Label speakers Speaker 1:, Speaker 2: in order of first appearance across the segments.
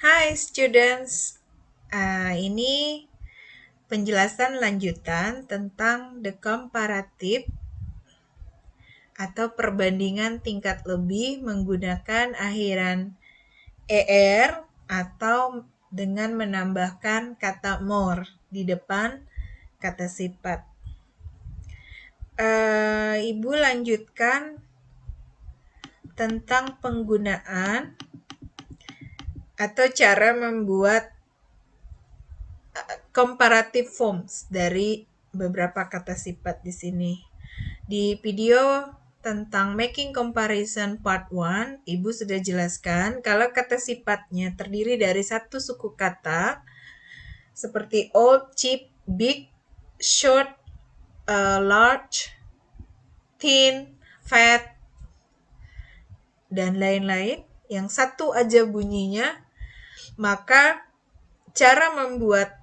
Speaker 1: Hai students, ini penjelasan lanjutan tentang the comparative atau perbandingan tingkat lebih menggunakan akhiran er atau dengan menambahkan kata more di depan kata sifat. Ibu lanjutkan tentang penggunaan atau cara membuat comparative forms dari beberapa kata sifat di sini. Di video tentang making comparison part 1, Ibu sudah jelaskan kalau kata sifatnya terdiri dari satu suku kata seperti old, cheap, big, short, large, thin, fat, dan lain-lain. Yang satu aja bunyinya, maka cara membuat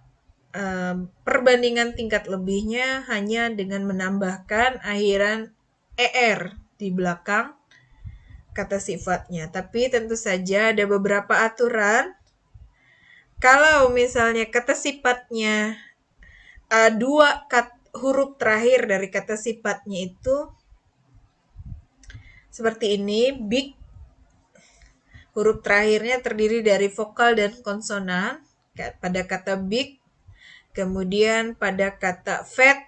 Speaker 1: perbandingan tingkat lebihnya hanya dengan menambahkan akhiran er di belakang kata sifatnya. Tapi tentu saja ada beberapa aturan. Kalau misalnya kata sifatnya dua huruf terakhir dari kata sifatnya itu seperti ini, big, huruf terakhirnya terdiri dari vokal dan konsonan pada kata big. Kemudian pada kata fat,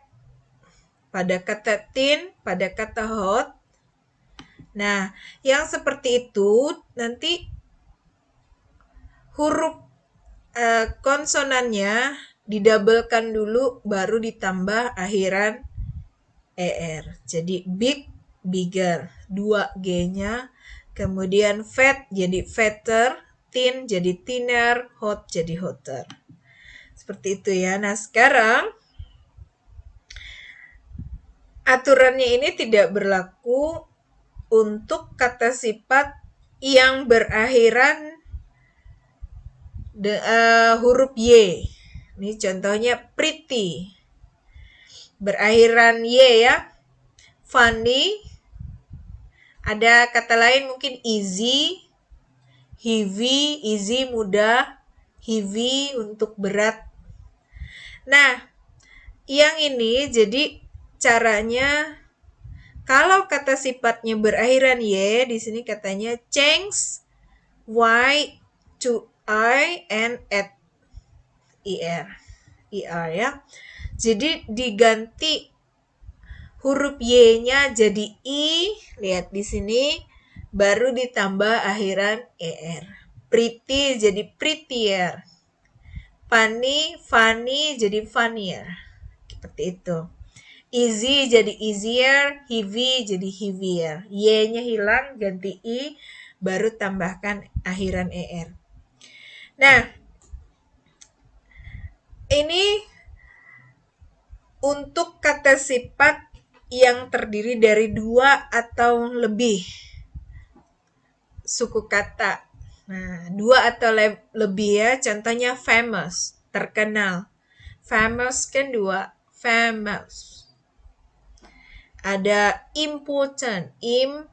Speaker 1: pada kata thin, pada kata hot. Nah, yang seperti itu nanti huruf konsonannya didabelkan dulu baru ditambah akhiran er. Jadi big, bigger, 2 G-nya. Kemudian fat jadi fatter, thin jadi thinner, hot jadi hotter. Seperti itu ya. Nah, sekarang aturannya ini tidak berlaku untuk kata sifat yang berakhiran huruf Y. Ini contohnya pretty. Berakhiran Y ya. Funny. Ada kata lain mungkin easy, heavy, easy mudah, heavy untuk berat. Nah, yang ini jadi caranya kalau kata sifatnya berakhiran Y, di sini katanya change Y to I and add er ya. Jadi diganti huruf Y-nya jadi I, lihat di sini, baru ditambah akhiran er. Pretty jadi prettier. Funny, funny jadi funnier. Seperti itu. Easy jadi easier, heavy jadi heavier. Y-nya hilang, ganti I, baru tambahkan akhiran er. Nah, ini untuk kata sifat yang terdiri dari 2 atau lebih suku kata. Nah, 2 atau lebih ya, contohnya famous, terkenal. Famous kan 2, famous. Ada important, 3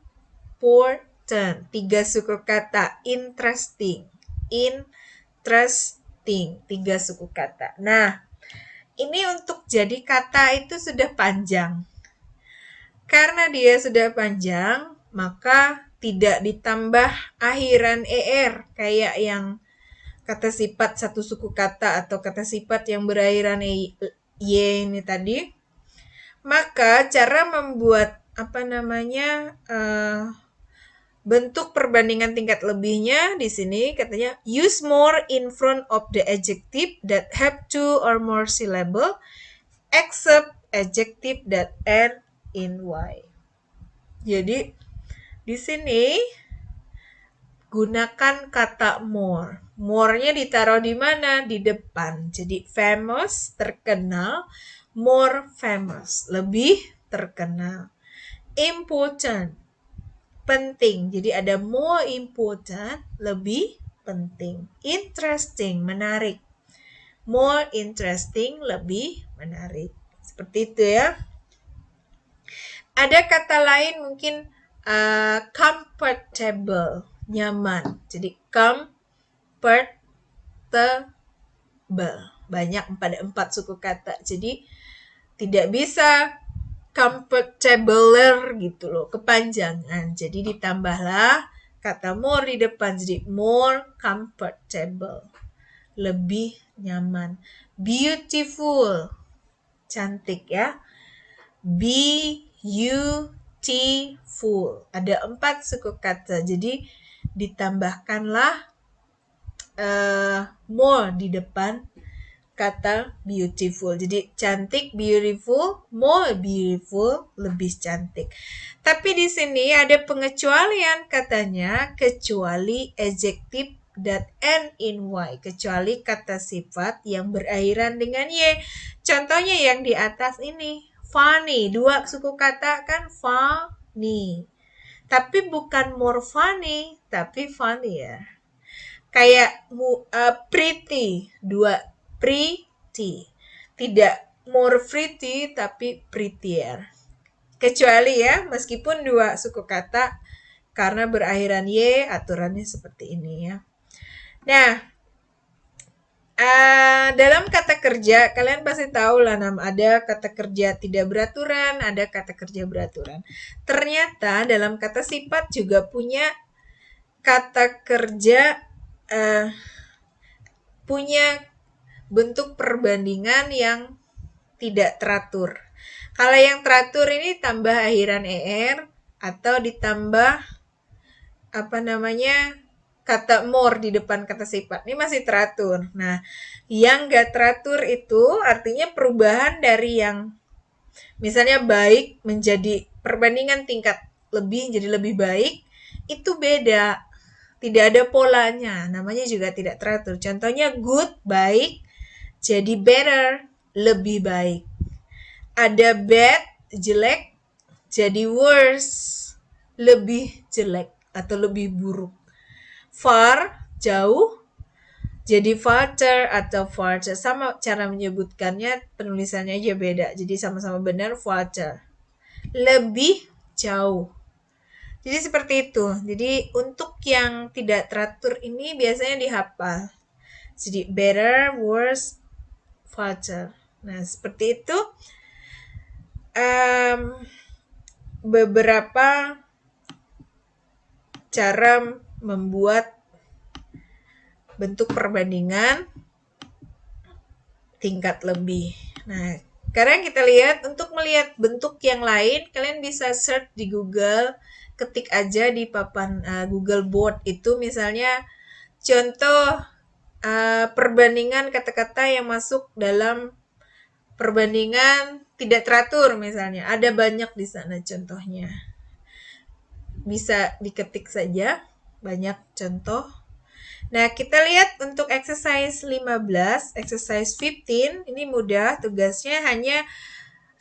Speaker 1: suku kata. Interesting, 3 suku kata. Nah, ini untuk jadi kata itu sudah panjang. Karena dia sudah panjang, maka tidak ditambah akhiran er kayak yang kata sifat satu suku kata atau kata sifat yang berakhiran y ini tadi. Maka cara membuat bentuk perbandingan tingkat lebihnya di sini katanya use more in front of the adjective that have 2 or more syllable except adjective that end in y. Jadi di sini gunakan kata more. More-nya ditaruh di mana? Di depan. Jadi famous, terkenal, more famous, lebih terkenal. Important, penting. Jadi ada more important, lebih penting. Interesting, menarik. More interesting, lebih menarik. Seperti itu ya. Ada kata lain mungkin comfortable, nyaman. Jadi comfortable, Banyak pada 4 suku kata. Jadi tidak bisa comfortabler gitu loh, kepanjangan. Jadi ditambahlah kata more di depan, jadi more comfortable, lebih nyaman. Beautiful, cantik ya. Beautiful, ada 4 suku kata, jadi ditambahkanlah more di depan kata beautiful. Jadi cantik, beautiful, more beautiful, lebih cantik. Tapi di sini ada pengecualian katanya, kecuali adjective that end in y, kecuali kata sifat yang berakhiran dengan y. Contohnya yang di atas ini, funny, 2 suku kata kan funny. Tapi bukan more funny, tapi funny ya. Kayak pretty, 2 pretty. Tidak more pretty tapi prettier. Kecuali ya, meskipun 2 suku kata karena berakhiran y, aturannya seperti ini ya. Nah, dalam kata kerja, kalian pasti tahu lah, ada kata kerja tidak beraturan, ada kata kerja beraturan. Ternyata dalam kata sifat juga punya kata kerja punya bentuk perbandingan yang tidak teratur. Kalau yang teratur ini tambah akhiran er atau ditambah kata more di depan kata sifat. Ini masih teratur. Nah, yang gak teratur itu artinya perubahan dari yang misalnya baik menjadi perbandingan tingkat lebih jadi lebih baik, itu beda. Tidak ada polanya, namanya juga tidak teratur. Contohnya good, baik, jadi better, lebih baik. Ada bad, jelek, jadi worse, lebih jelek atau lebih buruk. Far, jauh, jadi farther atau farther. Sama cara menyebutkannya, penulisannya aja beda. Jadi sama-sama benar, farther. Lebih jauh. Jadi seperti itu. Jadi untuk yang tidak teratur ini biasanya dihafal. Jadi better, worse, farther. Nah seperti itu beberapa cara membuat bentuk perbandingan tingkat lebih. Nah sekarang kita lihat, untuk melihat bentuk yang lain, kalian bisa search di Google, ketik aja di papan Google Board itu misalnya contoh perbandingan kata-kata yang masuk dalam perbandingan tidak teratur misalnya. Ada banyak di sana contohnya. Bisa diketik saja, banyak contoh. Nah, kita lihat untuk exercise 15, exercise 15, ini mudah, tugasnya hanya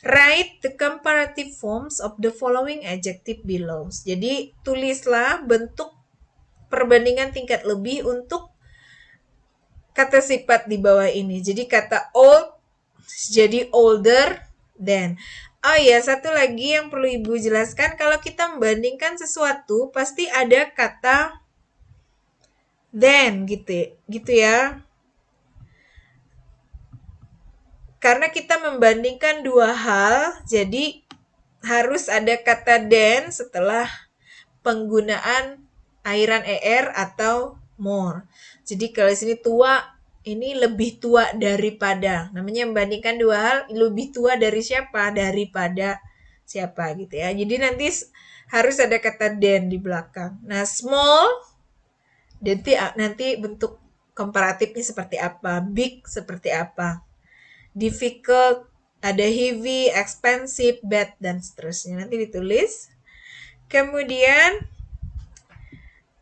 Speaker 1: write the comparative forms of the following adjective below. Jadi, tulislah bentuk perbandingan tingkat lebih untuk kata sifat di bawah ini. Jadi, kata old jadi older than. Oh iya, satu lagi yang perlu Ibu jelaskan, kalau kita membandingkan sesuatu, pasti ada kata then gitu ya. Karena kita membandingkan 2 hal, jadi harus ada kata then setelah penggunaan akhiran er atau more. Jadi kalau di sini tua, ini lebih tua daripada. Namanya membandingkan 2 hal, lebih tua dari siapa? Daripada siapa gitu ya. Jadi harus ada kata then di belakang. Nah, small nanti bentuk komparatifnya seperti apa, big seperti apa, difficult, ada heavy, expensive, bad, dan seterusnya. Nanti ditulis. Kemudian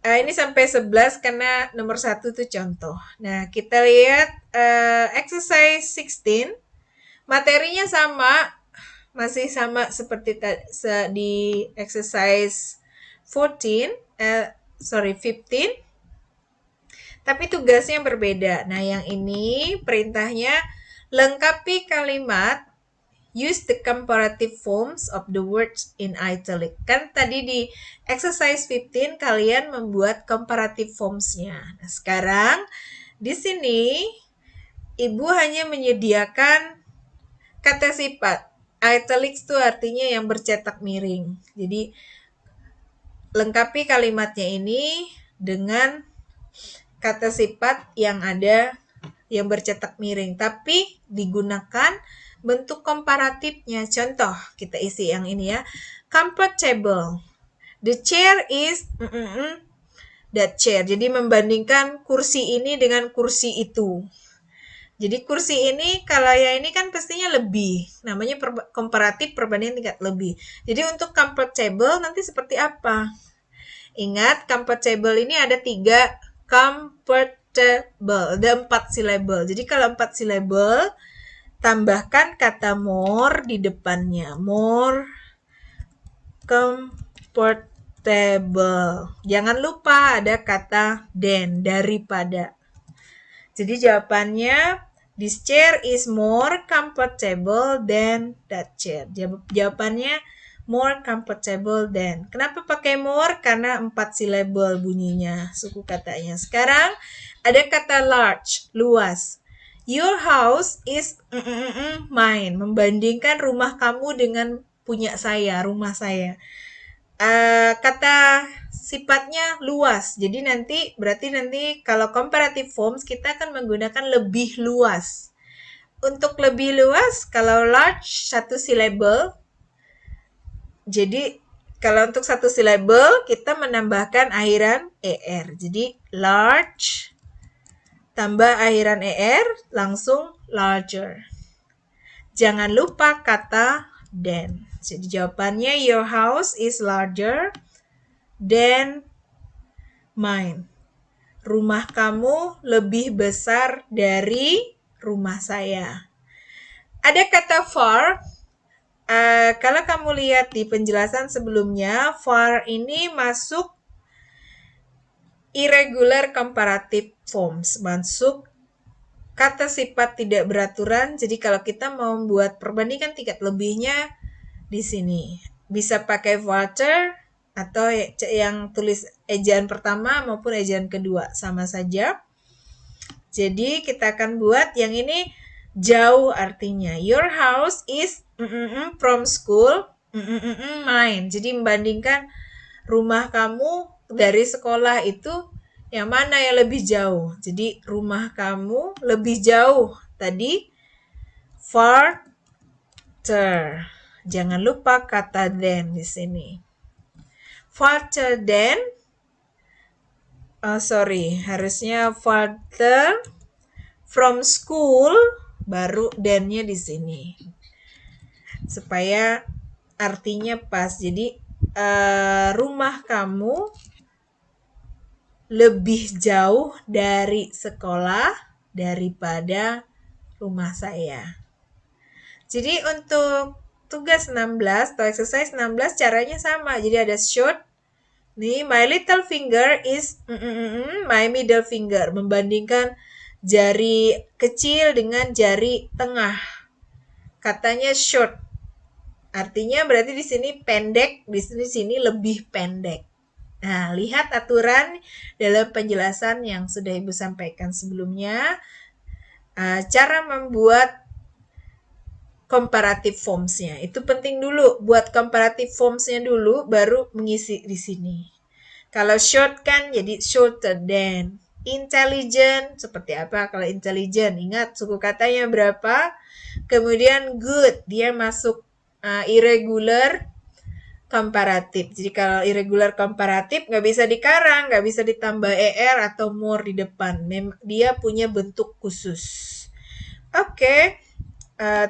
Speaker 1: ini sampai 11 karena nomor 1 itu contoh. Nah, kita lihat exercise 16. Materinya sama, masih sama seperti di exercise 15. Tapi tugasnya berbeda. Nah, yang ini perintahnya lengkapi kalimat, use the comparative forms of the words in italic. Kan tadi di exercise 15 kalian membuat comparative forms-nya. Nah, sekarang Di sini, Ibu hanya menyediakan kata sifat. Italics itu artinya yang bercetak miring. Jadi, lengkapi kalimatnya ini dengan kata sifat yang ada yang bercetak miring. Tapi, digunakan bentuk komparatifnya. Contoh, kita isi yang ini ya. Comfortable. The chair is that chair. Jadi membandingkan kursi ini dengan kursi itu. Jadi kursi ini kalau yang ini kan pastinya lebih. Namanya komparatif perbandingan tingkat lebih. Jadi untuk comfortable nanti seperti apa? Ingat comfortable ini ada 3 comfortable. Ada 4 syllable. Jadi kalau 4 syllable tambahkan kata more di depannya. More comfortable. Jangan lupa ada kata than, daripada. Jadi jawabannya, this chair is more comfortable than that chair. Jawabannya more comfortable than. Kenapa pakai more? Karena 4 syllable bunyinya, suku katanya. Sekarang ada kata large, luas. Your house is mine. Membandingkan rumah kamu dengan punya saya, rumah saya. Kata sifatnya luas. Jadi berarti nanti kalau comparative forms kita akan menggunakan lebih luas. Untuk lebih luas, kalau large 1 syllable. Jadi kalau untuk 1 syllable kita menambahkan akhiran er. Jadi large tambah akhiran er langsung larger. Jangan lupa kata than. Jadi jawabannya your house is larger than mine. Rumah kamu lebih besar dari rumah saya. Ada kata far. Kalau kamu lihat di penjelasan sebelumnya, far ini masuk irregular comparative forms. Masuk kata sifat tidak beraturan. Jadi kalau kita mau membuat perbandingan tingkat lebihnya di sini. Bisa pakai farther atau yang tulis ejaan pertama maupun ejaan kedua, sama saja. Jadi kita akan buat yang ini jauh artinya. Your house is from school mine. Jadi membandingkan rumah kamu dari sekolah itu yang mana yang lebih jauh. Jadi rumah kamu lebih jauh. Tadi farther. Jangan lupa kata than di sini. Farther than, harusnya farther from school, baru than-nya di sini. Supaya artinya pas. Jadi rumah kamu lebih jauh dari sekolah daripada rumah saya. Jadi untuk tugas 16 atau exercise 16 caranya sama. Jadi ada short. Nih, my little finger is my middle finger. Membandingkan jari kecil dengan jari tengah. Katanya short. Artinya berarti di sini pendek, di sini lebih pendek. Nah, lihat aturan dalam penjelasan yang sudah Ibu sampaikan sebelumnya. Cara membuat comparative forms-nya. Itu penting dulu. Buat comparative forms-nya dulu, baru mengisi di sini. Kalau short kan jadi shorter than. Intelligent, seperti apa kalau intelligent? Ingat suku katanya berapa. Kemudian good, dia masuk irregular comparative. Jadi kalau irregular comparative nggak bisa dikarang, nggak bisa ditambah er atau more di depan. Dia punya bentuk khusus. Oke.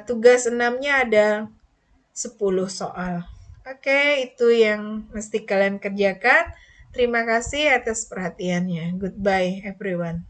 Speaker 1: Tugas 6-nya ada 10 soal. Oke, itu yang mesti kalian kerjakan. Terima kasih atas perhatiannya. Goodbye everyone.